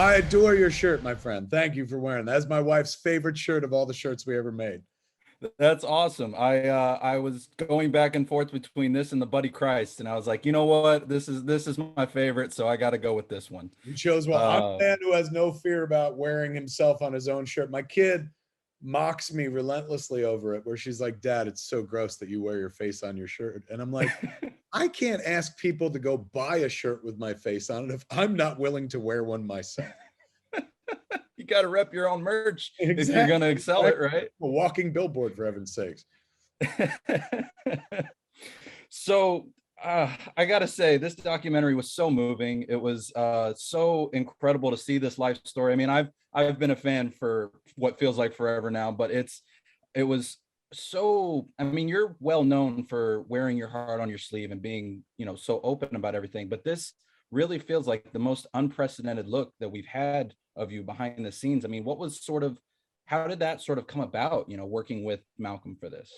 I adore your shirt, my friend. Thank you for wearing that. That's my wife's favorite shirt of all the shirts we ever made. That's awesome. I was going back and forth between this and the Buddy Christ, and I was like, you know what? This is my favorite, so I got to go with this one. You chose well. I'm a man who has no fear about wearing himself on his own shirt. My kid mocks me relentlessly over it, where she's like, Dad, it's so gross that you wear your face on your shirt. And I'm like, I can't ask people to go buy a shirt with my face on it if I'm not willing to wear one myself. You got to rep your own merch Exactly. if you're going to sell it, right? A walking billboard, for heaven's sakes. So I gotta say, this documentary was so moving. It was so incredible to see this life story. I mean, I've been a fan for what feels like forever now, but it was so, I mean, you're well known for wearing your heart on your sleeve and being, so open about everything, but this really feels like the most unprecedented look that we've had of you behind the scenes. I mean, how did that sort of come about, working with Malcolm for this?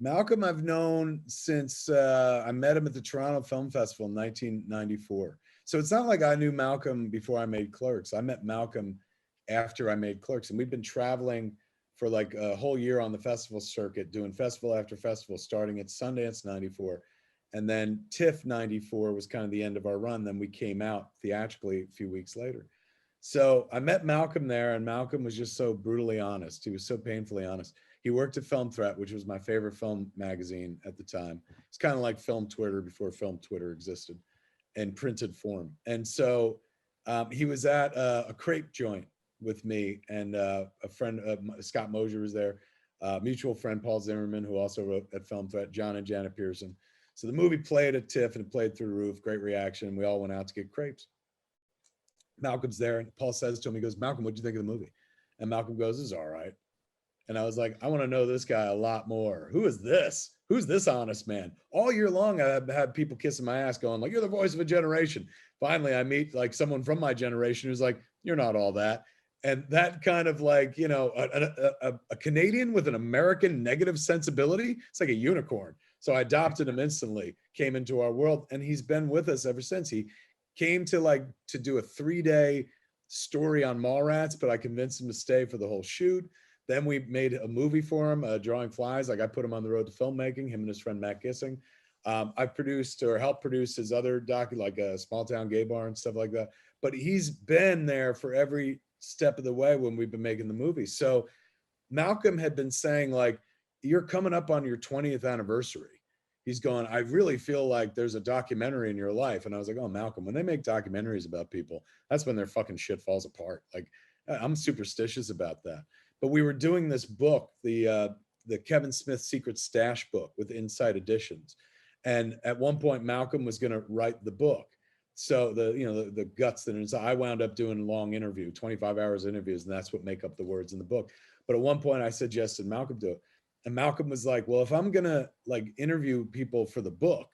Malcolm I've known since I met him at the Toronto Film Festival in 1994. So it's not like I knew Malcolm before I made Clerks. I met Malcolm after I made Clerks, and we've been traveling for like a whole year on the festival circuit, doing festival after festival, starting at Sundance 94. And then TIFF 94 was kind of the end of our run. Then we came out theatrically a few weeks later. So I met Malcolm there, and Malcolm was just so brutally honest. He was so painfully honest. He worked at Film Threat, which was my favorite film magazine at the time. It's kind of like Film Twitter before Film Twitter existed in printed form. And so he was at a crepe joint with me, and a friend, Scott Mosier, was there. Mutual friend Paul Zimmerman, who also wrote at Film Threat, John and Janet Pearson. So the movie played at TIFF, and it played through the roof, great reaction. We all went out to get crepes. Malcolm's there, and Paul says to him, he goes, Malcolm, what'd you think of the movie? And Malcolm goes, this is all right. And I was like, I want to know this guy a lot more. Who is this? Who's this honest man? All year long, I've had people kissing my ass going like, you're the voice of a generation. Finally, I meet like someone from my generation who's like, you're not all that. And that kind of like, a Canadian with an American negative sensibility, it's like a unicorn. So I adopted him instantly, came into our world, and he's been with us ever since. He came to do a 3-day story on Mallrats, but I convinced him to stay for the whole shoot. Then we made a movie for him, Drawing Flies. Like I put him on the road to filmmaking, him and his friend Matt Gissing. I've produced or helped produce his other docu, like a Small Town Gay Bar and stuff like that. But he's been there for every step of the way when we've been making the movie. So Malcolm had been saying like, you're coming up on your 20th anniversary. He's going, I really feel like there's a documentary in your life. And I was like, oh, Malcolm, when they make documentaries about people, that's when their fucking shit falls apart. Like I'm superstitious about that. But we were doing this book, the Kevin Smith Secret Stash book with Insight Editions. And at one point, Malcolm was going to write the book. So the guts that inside, I wound up doing a long interview, 25 hours interviews, and that's what make up the words in the book. But at one point I suggested Malcolm do it. And Malcolm was like, well, if I'm going to like interview people for the book,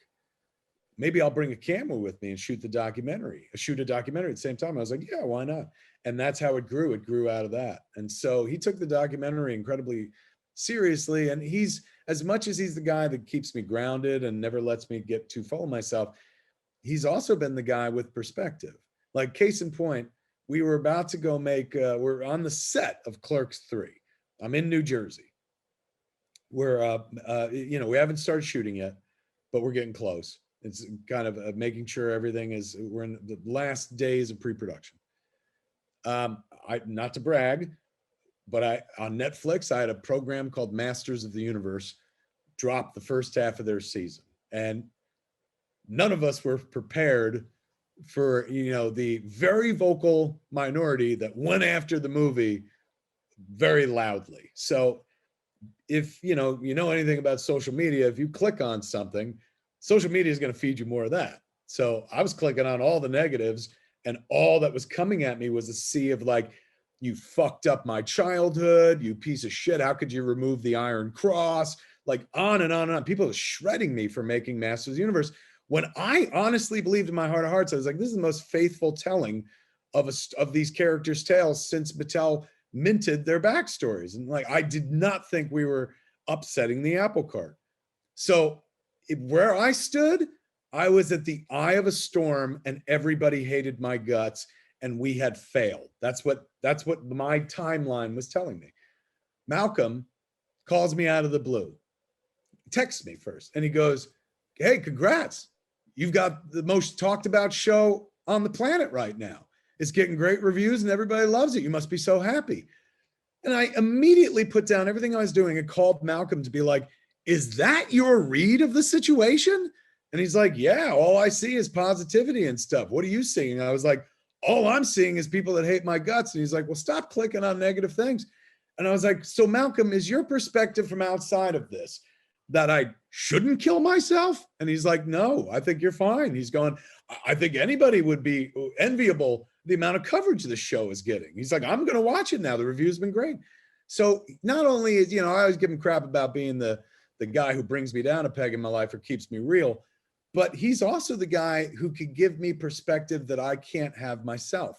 maybe I'll bring a camera with me and shoot a documentary at the same time. I was like, yeah, why not? And that's how it grew. It grew out of that. And so he took the documentary incredibly seriously. And he's, as much as he's the guy that keeps me grounded and never lets me get too full of myself, he's also been the guy with perspective. Like case in point, we were about to go make, we're on the set of Clerks III. I'm in New Jersey. We're, we haven't started shooting yet, but we're getting close. It's kind of making sure everything is, we're in the last days of pre-production. Not to brag, but on Netflix, I had a program called Masters of the Universe drop the first half of their season. And none of us were prepared for, the very vocal minority that went after the movie very loudly. So if you know anything about social media, if you click on something, social media is going to feed you more of that. So I was clicking on all the negatives, and all that was coming at me was a sea of like, you fucked up my childhood, you piece of shit, how could you remove the Iron Cross, like on and on and on. People were shredding me for making Masters of the Universe, when I honestly believed in my heart of hearts, I was like, this is the most faithful telling of these characters' tales since Mattel minted their backstories. And like, I did not think we were upsetting the apple cart. So where I stood, I was at the eye of a storm and everybody hated my guts. and we had failed. That's what my timeline was telling me. Malcolm calls me out of the blue, texts me first, and he goes, "Hey, congrats. You've got the most talked about show on the planet right now. It's getting great reviews and everybody loves it. You must be so happy." And I immediately put down everything I was doing and called Malcolm to be like, "Is that your read of the situation?" And he's like, "Yeah, all I see is positivity and stuff. What are you seeing?" And I was like, "All I'm seeing is people that hate my guts." And he's like, "Well, stop clicking on negative things." And I was like, "So Malcolm, is your perspective from outside of this that I shouldn't kill myself?" And he's like, "No, I think you're fine." He's going, "I think anybody would be enviable the amount of coverage the show is getting." He's like, "I'm going to watch it now. The review's been great." So not only is, I always give him crap about being the guy who brings me down a peg in my life or keeps me real, but he's also the guy who could give me perspective that I can't have myself.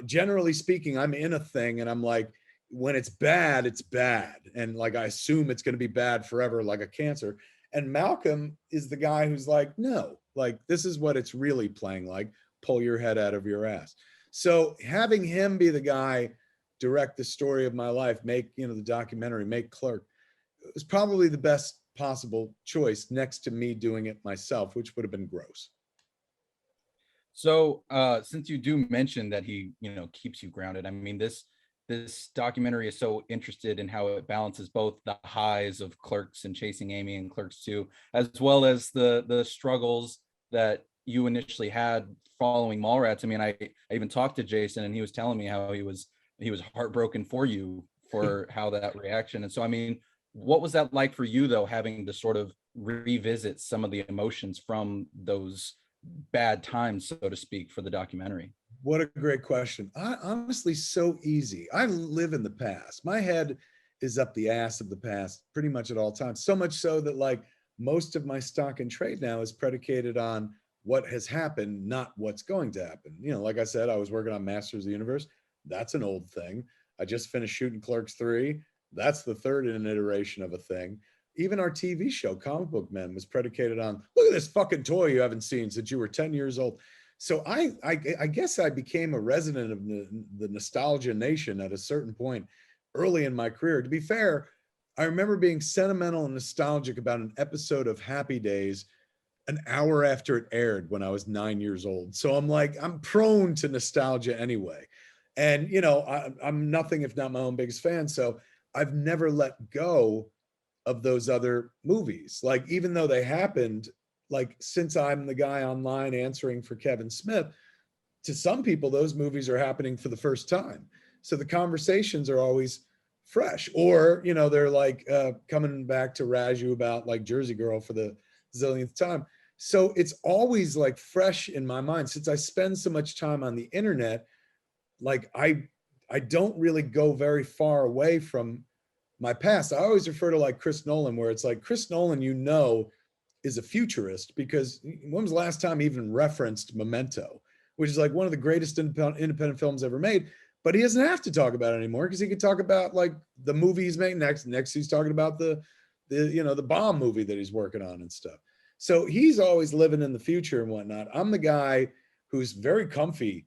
Generally speaking, I'm in a thing and I'm like, when it's bad, it's bad. And like, I assume it's going to be bad forever, like a cancer. And Malcolm is the guy who's like, no, like, this is what it's really playing like. Pull your head out of your ass. So having him be the guy, direct the story of my life, make, the documentary, make Clerk, it was probably the best possible choice next to me doing it myself, which would have been gross. So since you do mention that he, keeps you grounded, I mean, this documentary is so interested in how it balances both the highs of Clerks and Chasing Amy and Clerks 2, as well as the struggles that you initially had following Mallrats. I mean, I even talked to Jason and he was telling me how he was heartbroken for you for how that reaction. And so, I mean, what was that like for you though, having to sort of revisit some of the emotions from those bad times, so to speak, for the documentary? What a great question. Honestly, so easy. I live in the past. My head is up the ass of the past pretty much at all times. So much so that like most of my stock and trade now is predicated on what has happened, not what's going to happen. Like I said, I was working on Masters of the Universe. That's an old thing. I just finished shooting Clerks 3. That's the third iteration of a thing. Even our TV show, Comic Book Men, was predicated on, look at this fucking toy you haven't seen since you were 10 years old. So I guess I became a resident of the nostalgia nation at a certain point early in my career. To be fair, I remember being sentimental and nostalgic about an episode of Happy Days an hour after it aired when I was 9 years old. So I'm like, I'm prone to nostalgia anyway. And, I'm nothing if not my own biggest fan. So I've never let go of those other movies. Like, even though they happened, like, since I'm the guy online answering for Kevin Smith, to some people, those movies are happening for the first time. So the conversations are always fresh. Or, they're like coming back to Raju about like Jersey Girl for the zillionth time. So it's always like fresh in my mind. Since I spend so much time on the internet, like I don't really go very far away from my past. I always refer to like Chris Nolan, where it's like Chris Nolan, is a futurist, because when was the last time he even referenced Memento, which is like one of the greatest independent films ever made? But he doesn't have to talk about it anymore, because he could talk about like the movie he's made next. Next, he's talking about the bomb movie that he's working on and stuff. So he's always living in the future and whatnot. I'm the guy who's very comfy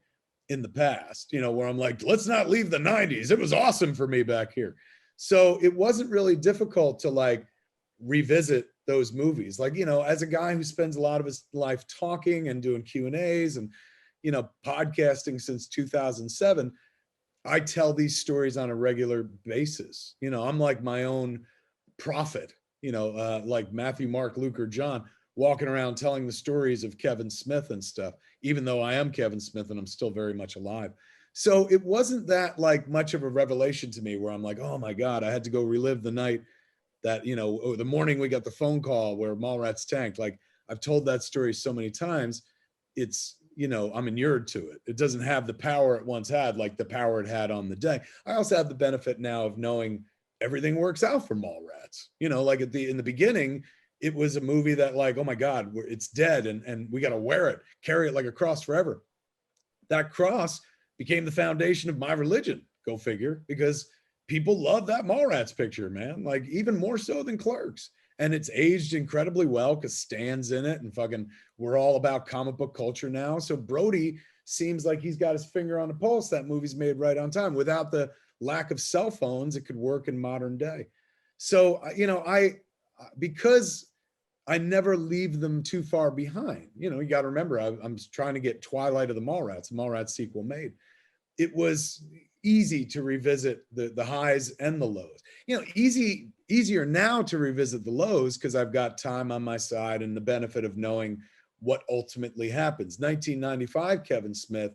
in the past, where I'm like, let's not leave the 90s. It was awesome for me back here. So it wasn't really difficult to like revisit those movies. Like, as a guy who spends a lot of his life talking and doing Q&As and, podcasting since 2007, I tell these stories on a regular basis. I'm like my own prophet, like Matthew, Mark, Luke, or John, walking around telling the stories of Kevin Smith and stuff, even though I am Kevin Smith and I'm still very much alive. So it wasn't that like much of a revelation to me where I'm like, oh my God, I had to go relive the night that, or the morning we got the phone call where Mallrats tanked. Like, I've told that story so many times. It's, I'm inured to it. It doesn't have the power it once had, like the power it had on the day. I also have the benefit now of knowing everything works out for Mallrats. Like in the beginning, it was a movie that like, oh my God, it's dead and we got to wear it, carry it like a cross forever. That cross became the foundation of my religion. Go figure, because people love that Mallrats picture, man. Like, even more so than Clerks. And it's aged incredibly well because Stan's in it and fucking we're all about comic book culture now. So Brody seems like he's got his finger on the pulse. That movie's made right on time. Without the lack of cell phones, it could work in modern day. So, because I never leave them too far behind. You got to remember, I'm trying to get Twilight of the Mallrats sequel made. It was easy to revisit the highs and the lows. Easier now to revisit the lows because I've got time on my side and the benefit of knowing what ultimately happens. 1995, Kevin Smith,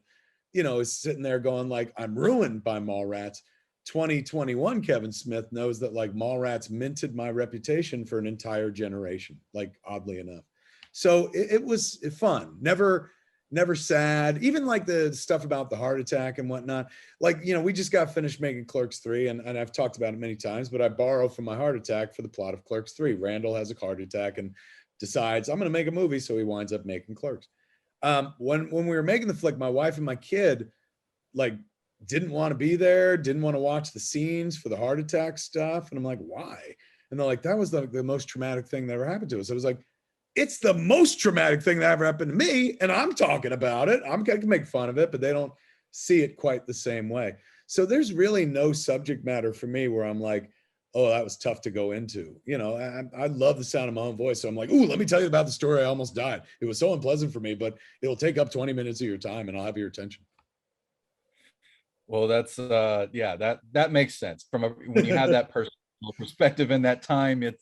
is sitting there going like, I'm ruined by Mallrats. 2021 Kevin Smith knows that like Mallrats minted my reputation for an entire generation, like oddly enough. So it was fun. Never sad. Even like the stuff about the heart attack and whatnot. Like, we just got finished making Clerks 3 and I've talked about it many times, but I borrow from my heart attack for the plot of Clerks 3. Randall has a heart attack and decides I'm going to make a movie. So he winds up making Clerks. When we were making the flick, my wife and my kid like didn't want to be there, didn't want to watch the scenes for the heart attack stuff. And I'm like, why? And they're like, that was the most traumatic thing that ever happened to us. I was like, it's the most traumatic thing that ever happened to me. And I'm talking about it. I can make fun of it, but they don't see it quite the same way. So there's really no subject matter for me where I'm like, oh, that was tough to go into. I love the sound of my own voice. So I'm like, ooh, let me tell you about the story. I almost died. It was so unpleasant for me, but it'll take up 20 minutes of your time and I'll have your attention. Well, that's that makes sense. When you have that personal perspective in that time, it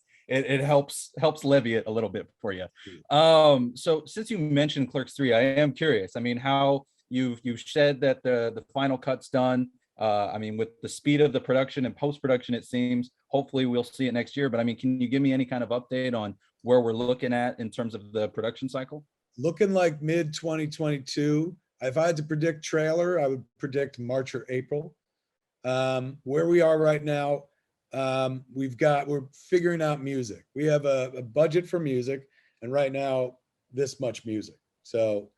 helps levy it a little bit for you. So since you mentioned Clerks 3, I am curious. I mean, how you've said that the final cut's done. I mean, with the speed of the production and post-production, it seems hopefully we'll see it next year. But I mean, can you give me any kind of update on where we're looking at in terms of the production cycle? Looking like mid 2022. If I had to predict trailer, I would predict March or April. Where we are right now, we're figuring out music. We have a budget for music, and right now, this much music. So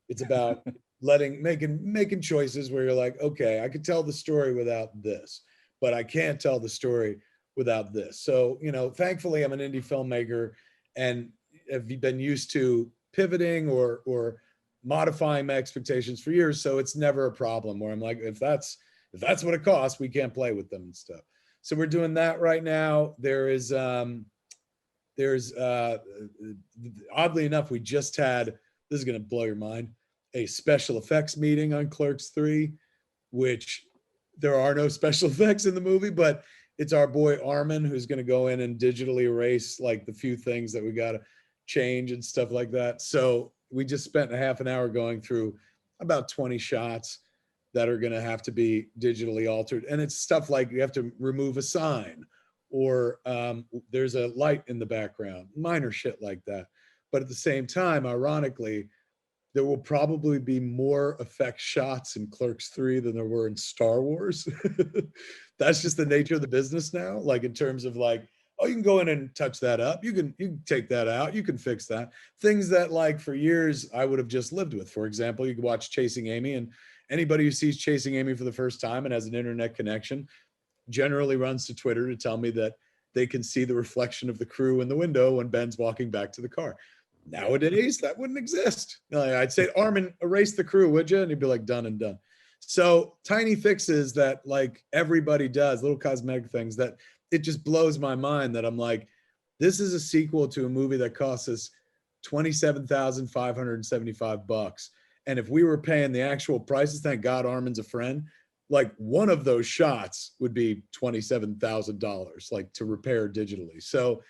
it's about making choices where you're like, okay, I could tell the story without this, but I can't tell the story without this. So, thankfully I'm an indie filmmaker and have been used to pivoting or modifying my expectations for years. So it's never a problem where I'm like, if that's what it costs, we can't play with them and stuff. So we're doing that right now. There's oddly enough, we just had, this is going to blow your mind, a special effects meeting on Clerks 3, which there are no special effects in the movie, but it's our boy Armin who's going to go in and digitally erase like the few things that we got to change and stuff like that. So we just spent a half an hour going through about 20 shots that are going to have to be digitally altered. And it's stuff like you have to remove a sign or there's a light in the background, minor shit like that. But at the same time, ironically, there will probably be more effect shots in Clerks 3 than there were in Star Wars. That's just the nature of the business now. Like in terms of like, oh, you can go in and touch that up. You can take that out. You can fix that. Things that like for years I would have just lived with. For example, you can watch Chasing Amy, and anybody who sees Chasing Amy for the first time and has an internet connection generally runs to Twitter to tell me that they can see the reflection of the crew in the window when Ben's walking back to the car. Nowadays, that wouldn't exist. I'd say, Armin, erase the crew, would you? And he'd be like, done and done. So tiny fixes that like everybody does, little cosmetic things that it just blows my mind that I'm like, this is a sequel to a movie that costs us $27,575. And if we were paying the actual prices, thank God Armin's a friend, like one of those shots would be $27,000, like to repair digitally. So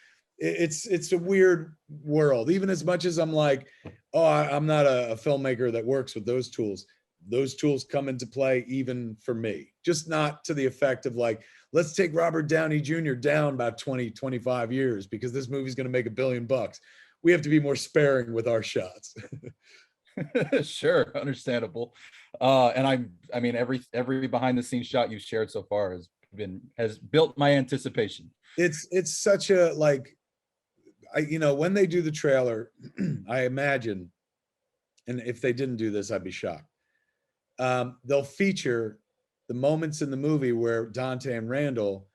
it's a weird world. Even as much as I'm like, oh, I'm not a filmmaker that works with those tools come into play even for me, just not to the effect of like, let's take Robert Downey Jr. down about 20-25 years because this movie's going to make $1 billion. We have to be more sparing with our shots. Sure, understandable. And I mean every behind the scenes shot you've shared so far has built my anticipation. It's such a like, when they do the trailer, I imagine, and if they didn't do this, I'd be shocked. They'll feature the moments in the movie where Dante and Randall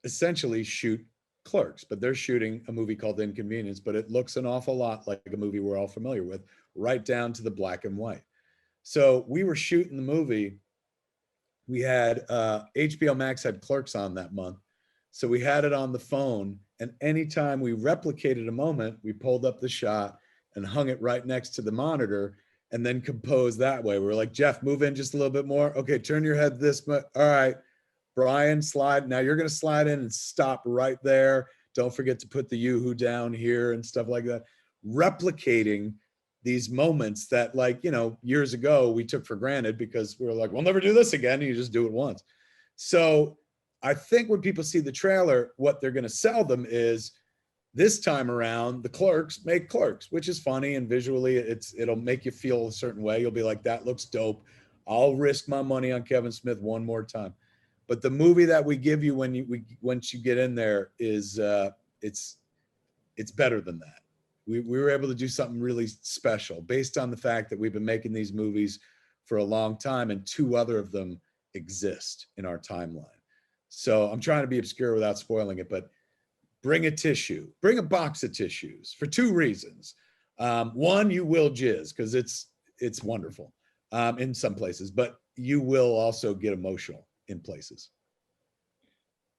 essentially shoot Clerks, but they're shooting a movie called Inconvenience, but it looks an awful lot like a movie we're all familiar with, right down to the black and white. So we were shooting the movie. We had HBO Max had Clerks on that month. So we had it on the phone. And anytime we replicated a moment, we pulled up the shot and hung it right next to the monitor and then composed that way. We were like, Jeff, move in just a little bit more. Okay, turn your head this much. All right, Brian, slide. Now you're going to slide in and stop right there. Don't forget to put the yoo-hoo down here and stuff like that. Replicating these moments that, like, years ago we took for granted because we were like, we'll never do this again. You just do it once. So I think when people see the trailer, what they're going to sell them is, this time around, the Clerks make Clerks, which is funny, and visually it'll make you feel a certain way. You'll be like, that looks dope. I'll risk my money on Kevin Smith one more time. But the movie that we give you once you get in there is it's better than that. We were able to do something really special based on the fact that we've been making these movies for a long time, and 2 other of them exist in our timeline. So I'm trying to be obscure without spoiling it, but bring a tissue, bring a box of tissues for 2 reasons. One, you will jizz because it's wonderful in some places, but you will also get emotional in places.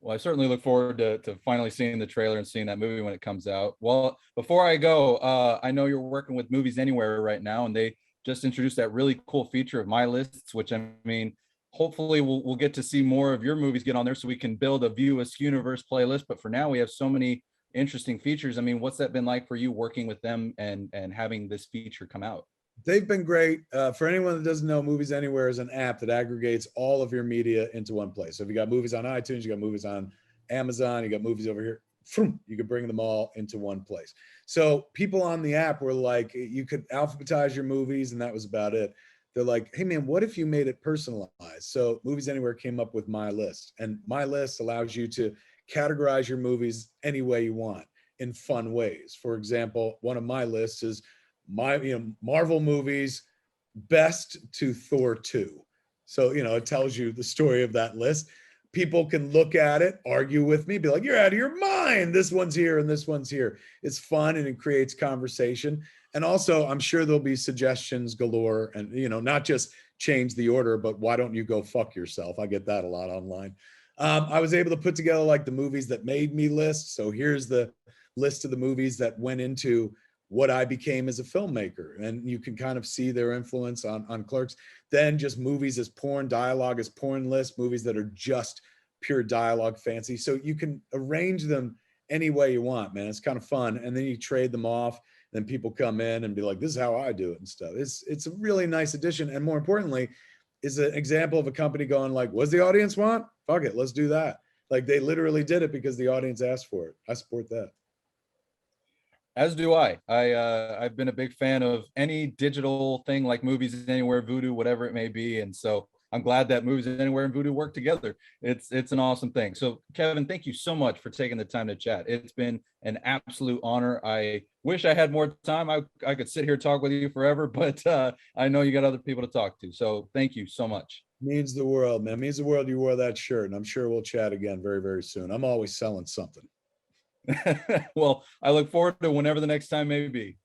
Well, I certainly look forward to finally seeing the trailer and seeing that movie when it comes out. Well, before I go, I know you're working with Movies Anywhere right now, and they just introduced that really cool feature of My Lists, which, I mean, hopefully we'll get to see more of your movies get on there so we can build a View Us Universe playlist. But for now, we have so many interesting features. I mean, what's that been like for you working with them and having this feature come out? They've been great. For anyone that doesn't know, Movies Anywhere is an app that aggregates all of your media into one place. So if you got movies on iTunes, you got movies on Amazon, you got movies over here, you can bring them all into one place. So people on the app were like, you could alphabetize your movies, and that was about it. They're like, hey man, what if you made it personalized? So Movies Anywhere came up with My List, and My List allows you to categorize your movies any way you want in fun ways. For example, one of my lists is Marvel movies best to Thor 2. So, it tells you the story of that list. People can look at it, argue with me, be like, you're out of your mind. This one's here and this one's here. It's fun and it creates conversation. And also, I'm sure there'll be suggestions galore, and, not just change the order, but why don't you go fuck yourself? I get that a lot online. I was able to put together like the movies that made me list. So here's the list of the movies that went into what I became as a filmmaker. And you can kind of see their influence on Clerks. Then just movies as porn, dialogue as porn list, movies that are just pure dialogue fancy. So you can arrange them any way you want, man. It's kind of fun. And then you trade them off. Then people come in and be like, this is how I do it and stuff. It's a really nice addition. And more importantly, is an example of a company going like, what's the audience want? Fuck it, let's do that. Like, they literally did it because the audience asked for it. I support that. As do I. I've been a big fan of any digital thing like Movies Anywhere, Vudu, whatever it may be, and so I'm glad that Movies Anywhere and Vudu work together. It's an awesome thing. So, Kevin, thank you so much for taking the time to chat. It's been an absolute honor. I wish I had more time. I could sit here and talk with you forever, but I know you got other people to talk to. So, thank you so much. Means the world, man. Means the world you wore that shirt, and I'm sure we'll chat again very, very soon. I'm always selling something. Well, I look forward to whenever the next time may be.